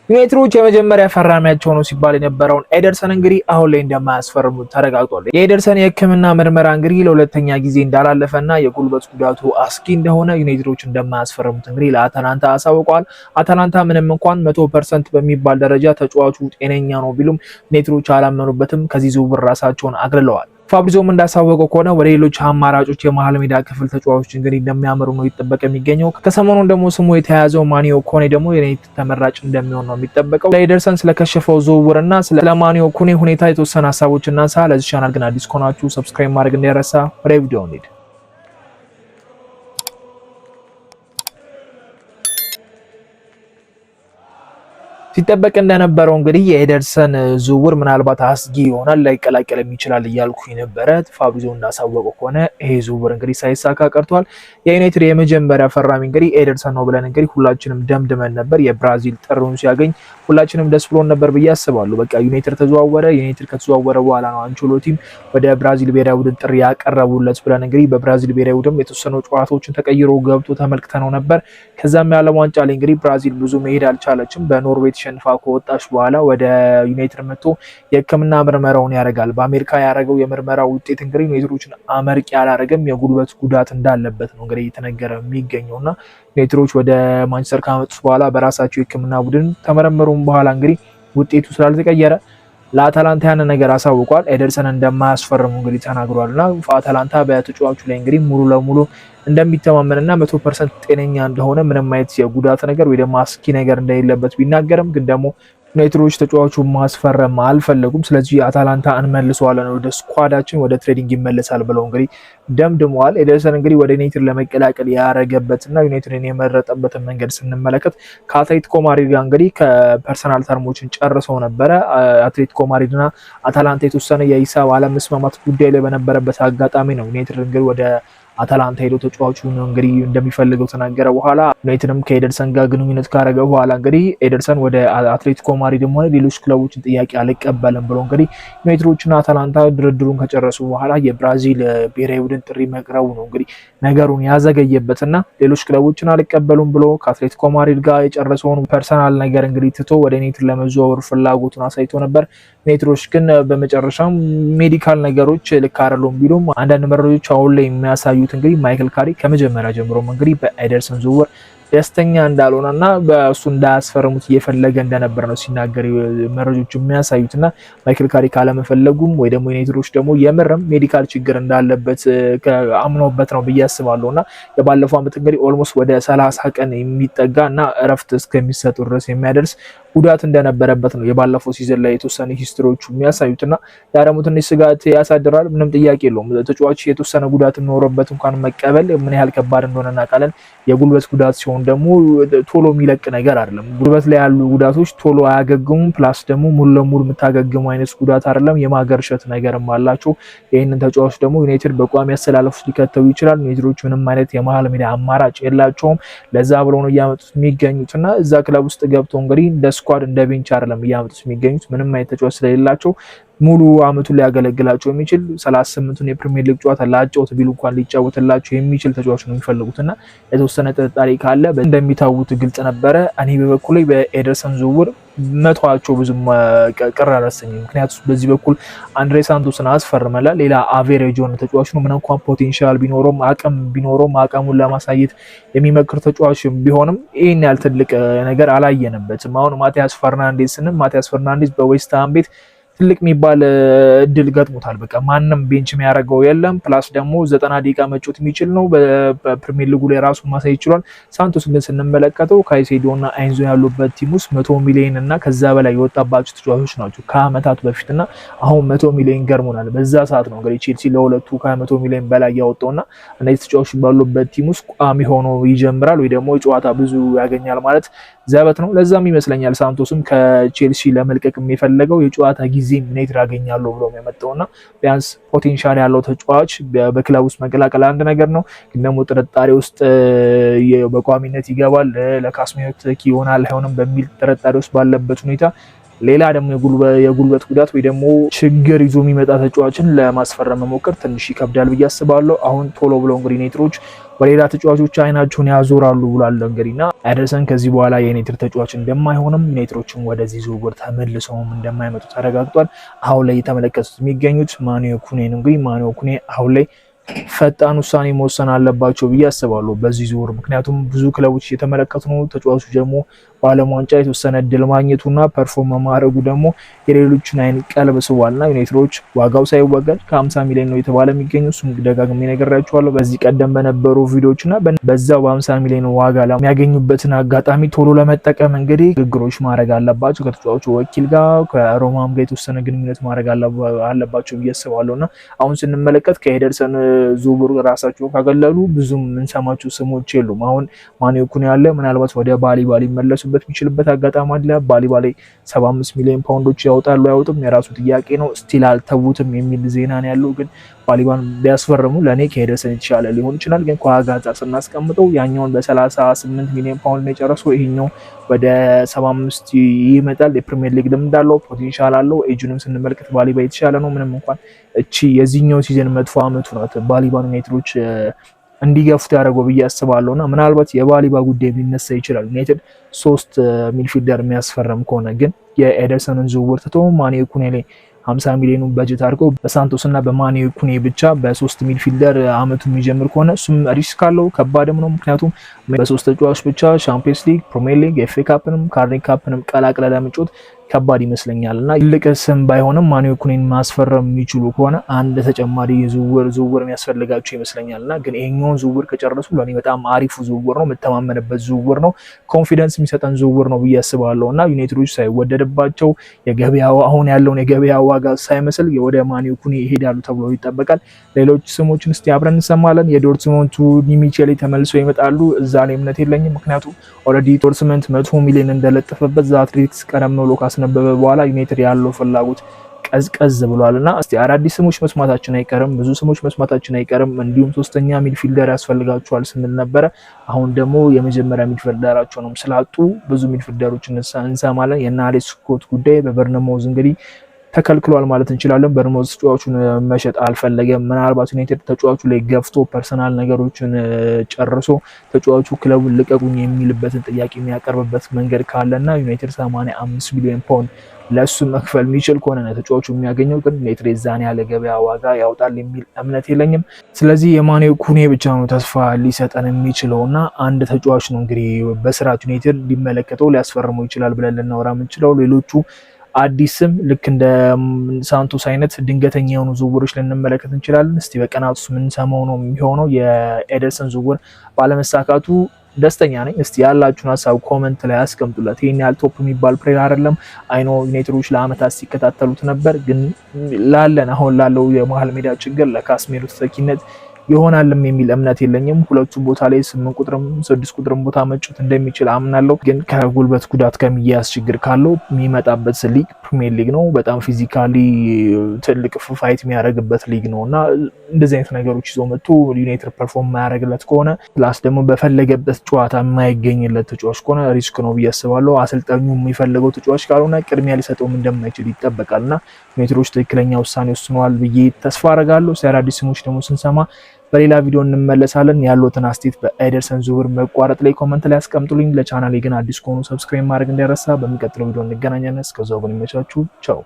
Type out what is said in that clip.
ዩናይትዶች የመጀመሪያ ፈራሚያቸው ነው ሲባል የነበረውን ኤደርሰን እንግዲህ አሁን ላይ እንደማያስፈርሙት ተረጋግጧል። የኤደርሰን የሕክምና ምርመራ እንግዲህ ለሁለተኛ ጊዜ እንዳላለፈና የጉልበት ጉዳቱ አስጊ እንደሆነ ዩናይትዶች እንደማያስፈርሙት እንግዲህ ለአታላንታ አሳውቀዋል። አታላንታ ምንም እንኳን 100% በሚባል ደረጃ ተጫዋቹ ጤነኛ ነው ቢሉም ዩናይትዶች አላመኑበትም። ከዚህ ዝውውር ራሳቸውን አግልለዋል። ፋብሪዞም እንዳሳወቀው ከሆነ ወደ ሌሎች አማራጮች የመሃል ሜዳ ክፍል ተጫዋቾች እንግዲህ እንደሚያመሩ ነው ይጠበቅ የሚገኘው። ከሰሞኑን ደግሞ ስሙ የተያዘው ማኒዮ ኩኔ ደግሞ የዩናይትድ ተመራጭ እንደሚሆን ነው የሚጠበቀው። ለኤደርሰን ስለከሸፈው ዝውውርና ስለ ማኒዮ ኩኔ ሁኔታ የተወሰነ ሀሳቦች እናንሳ። ለዚህ ቻናል ግን አዲስ ከሆናችሁ ሰብስክራይብ ማድረግ እንዳይረሳ። ወደ ቪዲዮ እንሂድ። ሲጠበቅ እንደነበረው እንግዲህ የኤደርሰን ዝውውር ምናልባት አስጊ ይሆናል ላይቀላቀልም ይችላል እያልኩኝ ነበረ። ፋብሪዞ እንዳሳወቀው ከሆነ ይሄ ዝውውር እንግዲህ ሳይሳካ ቀርቷል። የዩናይትድ የመጀመሪያ ፈራሚ እንግዲህ ኤደርሰን ነው ብለን እንግዲህ ሁላችንም ደምድመን ነበር። የብራዚል ጥሩን ሲያገኝ ሁላችንም ደስ ብሎን ነበር ብዬ አስባለሁ። በቃ ዩናይትድ ተዘዋወረ። ዩናይትድ ከተዘዋወረ በኋላ ነው አንቸሎቲም ወደ ብራዚል ብሔራዊ ቡድን ጥሪ ያቀረቡለት ብለን እንግዲህ በብራዚል ብሔራዊ ቡድን የተወሰኑ ጨዋታዎችን ተቀይሮ ገብቶ ተመልክተነው ነበር። ከዛም የዓለም ዋንጫ ላይ እንግዲህ ብራዚል ብዙ መሄድ አልቻለችም። በኖርዌይ ተሸንፋ ከወጣች በኋላ ወደ ዩናይትድ መጥቶ የሕክምና ምርመራውን ያደርጋል። በአሜሪካ ያደረገው የምርመራ ውጤት እንግዲህ ዩናይትዶችን አመርቂ ያላረገም የጉልበት ጉዳት እንዳለበት ነው እንግዲህ እየተነገረ የሚገኘውና ዩናይትዶች ወደ ማንቸስተር ካመጡት በኋላ በራሳቸው የሕክምና ቡድን ተመረመሩም በኋላ እንግዲህ ውጤቱ ስላልተቀየረ ለአታላንታ ያን ነገር አሳውቋል። ኤደርሰን እንደማያስፈርሙ እንግዲህ ተናግሯልና አታላንታ በተጫዋቹ ላይ እንግዲህ ሙሉ ለሙሉ እንደሚተማመንና 100% ጤነኛ እንደሆነ ምንም አይነት የጉዳት ነገር ወይ ደግሞ አስኪ ነገር እንደሌለበት ቢናገርም ግን ደግሞ ዩናይትዶች ተጫዋቹን ማስፈረም አልፈለጉም። ስለዚህ አታላንታ እንመልሰዋለን ወደ ስኳዳችን ወደ ትሬዲንግ ይመለሳል ብለው እንግዲህ ደምድመዋል። ኤደርሰን እንግዲህ ወደ ዩናይትድ ለመቀላቀል ያረገበትና ዩናይትድን የመረጠበትን መንገድ ስንመለከት ከአትሌቲኮ ማድሪድ ጋር እንግዲህ ከፐርሰናል ተርሞችን ጨርሰው ነበረ። አትሌቲኮ ማድሪድና አታላንታ የተወሰነ የሂሳብ አለመስማማት ጉዳይ ላይ በነበረበት አጋጣሚ ነው ዩናይትድ እንግዲህ ወደ አታላንታ ሄዶ ተጫዋቹን እንግዲህ እንደሚፈልገው ተናገረ። በኋላ ዩናይትድም ከኤደርሰን ጋር ግንኙነት ካረገ በኋላ እንግዲህ ኤደርሰን ወደ አትሌቲኮ ማድሪድም ሆነ ሌሎች ክለቦችን ጥያቄ አልቀበልም ብሎ እንግዲህ ዩናይትዶችና አታላንታ ድርድሩን ከጨረሱ በኋላ የብራዚል ብሔራዊ ቡድን ጥሪ መቅረቡ ነው እንግዲህ ነገሩን ያዘገየበትና ሌሎች ክለቦችን አልቀበሉም ብሎ ከአትሌቲኮ ማድሪድ ጋር የጨረሰውን ፐርሰናል ነገር እንግዲህ ትቶ ወደ ዩናይትድ ለመዘዋወር ፍላጎቱን አሳይቶ ነበር። ዩናይትዶች ግን በመጨረሻም ሜዲካል ነገሮች ልክ አይደሉም ቢሉም አንዳንድ መረጃዎች አሁን ላይ የሚያሳዩት እንግዲህ ማይክል ካሪክ ከመጀመሪያ ጀምሮም እንግዲህ በኤደርሰን ዝውውር ደስተኛ እንዳልሆነና በእሱ እንዳያስፈርሙት እየፈለገ እንደነበር ነው ሲናገር መረጃዎች የሚያሳዩትና ማይክል ካሪክ አለመፈለጉም ወይ ደግሞ ዩናይትዶች ደግሞ የምርም ሜዲካል ችግር እንዳለበት አምኖበት ነው ብዬ አስባለሁና የባለፈው ዓመት እንግዲህ ኦልሞስት ወደ 30 ቀን የሚጠጋና እረፍት እስከሚሰጡ ድረስ የሚያደርስ ጉዳት እንደነበረበት ነው የባለፈው ሲዝን ላይ የተወሰነ ሂስትሪዎቹ የሚያሳዩትና ያ ደግሞ ትንሽ ስጋት ያሳድራል። ምንም ጥያቄ የለውም። ተጫዋች የተወሰነ ጉዳት ኖሮበት እንኳን መቀበል ምን ያህል ከባድ እንደሆነ እናውቃለን። የጉልበት ጉዳት ሲሆን ደግሞ ቶሎ የሚለቅ ነገር አይደለም። ጉልበት ላይ ያሉ ጉዳቶች ቶሎ አያገግሙም። ፕላስ ደግሞ ሙሉ ለሙሉ የምታገግሙ አይነት ጉዳት አይደለም። የማገርሸት ነገርም አላቸው። ይህንን ተጫዋች ደግሞ ዩናይትድ በቋሚ አሰላለፍ ሊከተው ይችላል። ዩናይትዶች ምንም አይነት የመሃል ሜዳ አማራጭ የላቸውም። ለዛ ብለው ነው እያመጡት የሚገኙትና እዛ ክለብ ውስጥ ገብተው እንግዲህ እንደ ስኳድ እንደ ቤንች አይደለም እያመጡት የሚገኙት ምንም አይነት ተጫዋች ስለሌላቸው ሙሉ አመቱን ሊያገለግላቸው የሚችል 38ቱን የፕሪሚየር ሊግ ጨዋታ ላጫውት ቢሉ እንኳን ሊጫወትላቸው የሚችል ተጫዋች ነው የሚፈልጉትና የተወሰነ ጥርጣሬ ካለ እንደሚታውት ግልጽ ነበረ። እኔ በበኩሌ በኤደርሰን ዝውውር መቷቸው ብዙም ቅር አላሰኘኝም። ምክንያቱም በዚህ በኩል አንድሬ ሳንቶስን አስፈርመላል። ሌላ አቬሬጅ የሆነ ተጫዋች ነው። ምንም እንኳን ፖቴንሻል ቢኖረውም አቅሙን ለማሳየት የሚመክር ተጫዋች ቢሆንም ይህን ያህል ትልቅ ነገር አላየንበትም። አሁን ማቲያስ ፈርናንዴዝ በዌስትሃም ቤት ትልቅ የሚባል እድል ገጥሞታል። በቃ ማንም ቤንች የሚያደርገው የለም። ፕላስ ደግሞ 90 ደቂቃ መጫወት የሚችል ነው። በፕሪሚየር ሊጉ ላይ ራሱን ማሳየት ይችላል። ሳንቶስ ግን ስንመለከተው ካይሴዶና አይንዞ ያሉበት ቲም ውስጥ 100 ሚሊዮን እና ከዛ በላይ የወጣባቸው ተጫዋቾች ናቸው ከአመታት በፊትና አሁን 100 ሚሊዮን ገርሞናል። በዛ ሰዓት ነው እንግዲህ ቼልሲ ለሁለቱ ከ100 ሚሊዮን በላይ ያወጣውና እነዚህ ተጫዋቾች ባሉበት ቲም ውስጥ ቋሚ ሆኖ ይጀምራል ወይ ደግሞ ጨዋታ ብዙ ያገኛል ማለት ዘበት ነው። ለዛም ይመስለኛል ሳንቶስም ከቼልሲ ለመልቀቅ የሚፈለገው የጨዋታ ጊዜ ዩናይትድ ያገኛሉ ብሎ የመጣውና ቢያንስ ፖቴንሻል ያለው ተጫዋች በክለብ ውስጥ መቀላቀል አንድ ነገር ነው። ግን ደግሞ ጥርጣሬ ውስጥ በቋሚነት ይገባል ለካስሜት ይሆናል አይሆንም በሚል ጥርጣሬ ውስጥ ባለበት ሁኔታ ሌላ ደግሞ የጉልበት ጉዳት ወይ ደግሞ ችግር ይዞ የሚመጣ ተጫዋችን ለማስፈረም መሞከር ትንሽ ይከብዳል ብዬ አስባለሁ። አሁን ቶሎ ብለው እንግዲህ ዩናይትዶች በሌላ ተጫዋቾች አይናቸውን ያዞራሉ ብሏል እንግዲህና ኤደርሰን ከዚህ በኋላ የዩናይትድ ተጫዋች እንደማይሆንም ዩናይትዶችም ወደዚህ ዝውውር ተመልሰውም እንደማይመጡ ተረጋግጧል። አሁን ላይ የተመለከቱት የሚገኙት ማኑኤል ኩኔ ነው። እንግዲህ ማኑኤል ኩኔ አሁን ላይ ፈጣን ውሳኔ መወሰን አለባቸው ብዬ አስባለሁ በዚህ ዙር። ምክንያቱም ብዙ ክለቦች እየተመለከቱ ነው። ተጫዋቹ ደግሞ በዓለም ዋንጫ የተወሰነ እድል ማግኘቱና ፐርፎርም ማድረጉ ደግሞ የሌሎችን አይን ቀልብ ስቧልና ዩናይትዶች ዋጋው ሳይወገድ ከ50 ሚሊዮን ነው የተባለ የሚገኙ እሱም ደጋግሜ ነግሬያቸዋለሁ በዚህ ቀደም በነበሩ ቪዲዮዎችና በዛው በ50 ሚሊዮን ዋጋ የሚያገኙበትን አጋጣሚ ቶሎ ለመጠቀም እንግዲህ ንግግሮች ማድረግ አለባቸው ከተጫዋቹ ወኪል ጋር ከሮማም ጋር የተወሰነ ግንኙነት ማድረግ አለባቸው ብዬ አስባለሁና አሁን ስንመለከት ከኤደርሰን ዝውውር ራሳቸው ካገለሉ ብዙም የምንሰማቸው ስሞች የሉም። አሁን ማኑኤል ኩኔ ያለ ምናልባት ወደ ባሊ መለሱበት የሚችልበት አጋጣሚ አለ። ባሊ 75 ሚሊዮን ፓውንዶች ያወጣሉ ያወጡም የራሱ ጥያቄ ነው። ስቲል አልተውትም የሚል ዜና ነው ያለው። ግን ባሊባን ቢያስፈርሙ ለኔ ከኤደርሰን የተሻለ ሊሆን ይችላል። ግን ከዋጋ አንጻር ስናስቀምጠው ያኛውን በ38 ሚሊዮን ፓውንድ ነው የጨረሰው። ይሄኛው ወደ 75 ይመጣል። የፕሪሚየር ሊግ ልምድ አለው፣ ፖቴንሻል አለው። ኤጁንም ስንመለከት ባሊባ የተሻለ ነው። ምንም እንኳን እቺ የዚህኛው ሲዝን መጥፎ አመቱ ናት ባሊባን ዩናይትዶች እንዲገፉት ያደረገው ብዬ አስባለሁና ምናልባት የባሊባ ጉዳይ ሊነሳ ይችላል። ዩናይትድ 3 ሚድፊልደር የሚያስፈርም ከሆነ ግን የኤደርሰንን ዝውውር ትቶ ማኑኤል ኩኔ ላይ 50 ሚሊዮን በጀት አድርገው በሳንቶስ እና በማኑኤል ኩኔ ብቻ በ3 ሚድፊልደር አመቱ የሚጀምር ከሆነ እሱም ሪስክ አለው፣ ከባድም ነው። ምክንያቱም በ3 ተጫዋቾች ብቻ ቻምፒየንስ ሊግ፣ ፕሪሚየር ሊግ፣ ኤፍኤ ካፕንም ካርዲናል ካፕንም ቀላቅለ ለመጫወት ከባድ ይመስለኛል እና ትልቅ ስም ባይሆንም ማኑኤል ኩኔን ማስፈረም የሚችሉ ከሆነ አንድ ተጨማሪ ዝውውር የሚያስፈልጋቸው ይመስለኛል እና ግን ይሄኛውን ዝውውር ከጨረሱ ለኔ በጣም አሪፉ ዝውውር ነው፣ የምተማመንበት ዝውውር ነው፣ ኮንፊደንስ የሚሰጠን ዝውውር ነው ብዬ አስባለሁ እና ዩናይትዶች ሳይወደድባቸው የገበያው አሁን ያለውን የገበያ ዋጋ ሳይመስል ወደ ማኑኤል ኩኔ ይሄዳሉ ተብሎ ይጠበቃል። ሌሎች ስሞችን እስቲ አብረን እንሰማለን። የዶርትሙንቱ ኒሚቼሊ ተመልሰው ይመጣሉ። እዛ ላይ እምነት የለኝም። ምክንያቱም ኦልሬዲ ዶርትሙንት 100 ሚሊዮን እንደለጠፈበት አትሌቲክስ ቀደም ብሎ ካስነበበ በኋላ ዩናይትድ ያለው ፍላጎት ቀዝቀዝ ብሏልና እስቲ አዳዲስ ስሞች መስማታችን አይቀርም፣ ብዙ ስሞች መስማታችን አይቀርም። እንዲሁም ሶስተኛ ሚድፊልደር ያስፈልጋቸዋል ስንል ነበረ። አሁን ደግሞ የመጀመሪያ ሚድፊልደራቸውንም ስላጡ ብዙ ሚድፊልደሮች እንሰማለን። የና አሌክስ ስኮት ጉዳይ በበርነማውዝ እንግዲህ ተከልክሏል ማለት እንችላለን። በርነማውዝ ተጫዋቹን መሸጥ አልፈለገም። ምናልባት ዩናይትድ ተጫዋቹ ላይ ገፍቶ ፐርሰናል ነገሮችን ጨርሶ ተጫዋቹ ክለቡን ልቀቁኝ የሚልበትን ጥያቄ የሚያቀርብበት መንገድ ካለና ዩናይትድ 85 ሚሊዮን ፓውንድ ለሱ መክፈል የሚችል ከሆነ ነው ተጫዋቹ የሚያገኘው። ግን ዩናይትድ የዛን ያለ ገበያ ዋጋ ያውጣል የሚል እምነት የለኝም። ስለዚህ የማኑኤል ኩኔ ብቻ ነው ተስፋ ሊሰጠን የሚችለውና አንድ ተጫዋች ነው እንግዲህ በስርዓት ዩናይትድ ሊመለከተው ሊያስፈርመው ይችላል ብለን ልናወራ የምንችለው። ሌሎቹ አዲስም ልክ እንደ ሳንቶስ አይነት ድንገተኛ የሆኑ ዝውውሮች ልንመለከት እንችላለን። እስቲ በቀናት ውስጥ የምንሰማው ነው የሚሆነው። የኤደርሰን ዝውውር ባለመሳካቱ ደስተኛ ነኝ። እስቲ ያላችሁን ሀሳብ ኮመንት ላይ አስቀምጡለት። ይሄን ያህል ቶፕ የሚባል ፕሌየር አይደለም። አይኖ ዩናይትዶች ለአመታት ሲከታተሉት ነበር፣ ግን አሁን ላለው የመሀል ሜዳ ችግር ለካስሜሮ ተተኪነት ይሆናልም የሚል እምነት የለኝም። ሁለቱም ቦታ ላይ 8 ቁጥርም 6 ቁጥርም ቦታ መጫወት እንደሚችል አምናለሁ። ግን ከጉልበት ጉዳት ከሚያያዝ ችግር ካለው የሚመጣበት ሊግ ፕሪሚየር ሊግ ነው። በጣም ፊዚካሊ ትልቅ ፋይት የሚያደርግበት ሊግ ነው እና እንደዚህ አይነት ነገሮች ይዞ መጥቶ ዩናይትድ ፐርፎርም የማያደርግለት ከሆነ ፕላስ ደግሞ በፈለገበት ጨዋታ የማይገኝለት ተጫዋች ከሆነ ሪስክ ነው ብዬ አስባለሁ። አሰልጣኙ የሚፈልገው ተጫዋች ካልሆነ ቅድሚያ ሊሰጠውም እንደማይችል ይጠበቃልና ዩናይትዶች ትክክለኛ ውሳኔ ወስነዋል ብዬ ተስፋ አደርጋለሁ። አዳዲስ ስሞች ደግሞ ስንሰማ በሌላ ቪዲዮ እንመለሳለን። ያሉትን አስቴት በኤደርሰን ዝውውር መቋረጥ ላይ ኮመንት ላይ አስቀምጡልኝ። ለቻናሌ ግን አዲስ ከሆኑ ሰብስክራይብ ማድረግ እንዳይረሳ። በሚቀጥለው ቪዲዮ እንገናኛለን። እስከዛው ግን ይመቻችሁ። ቻው።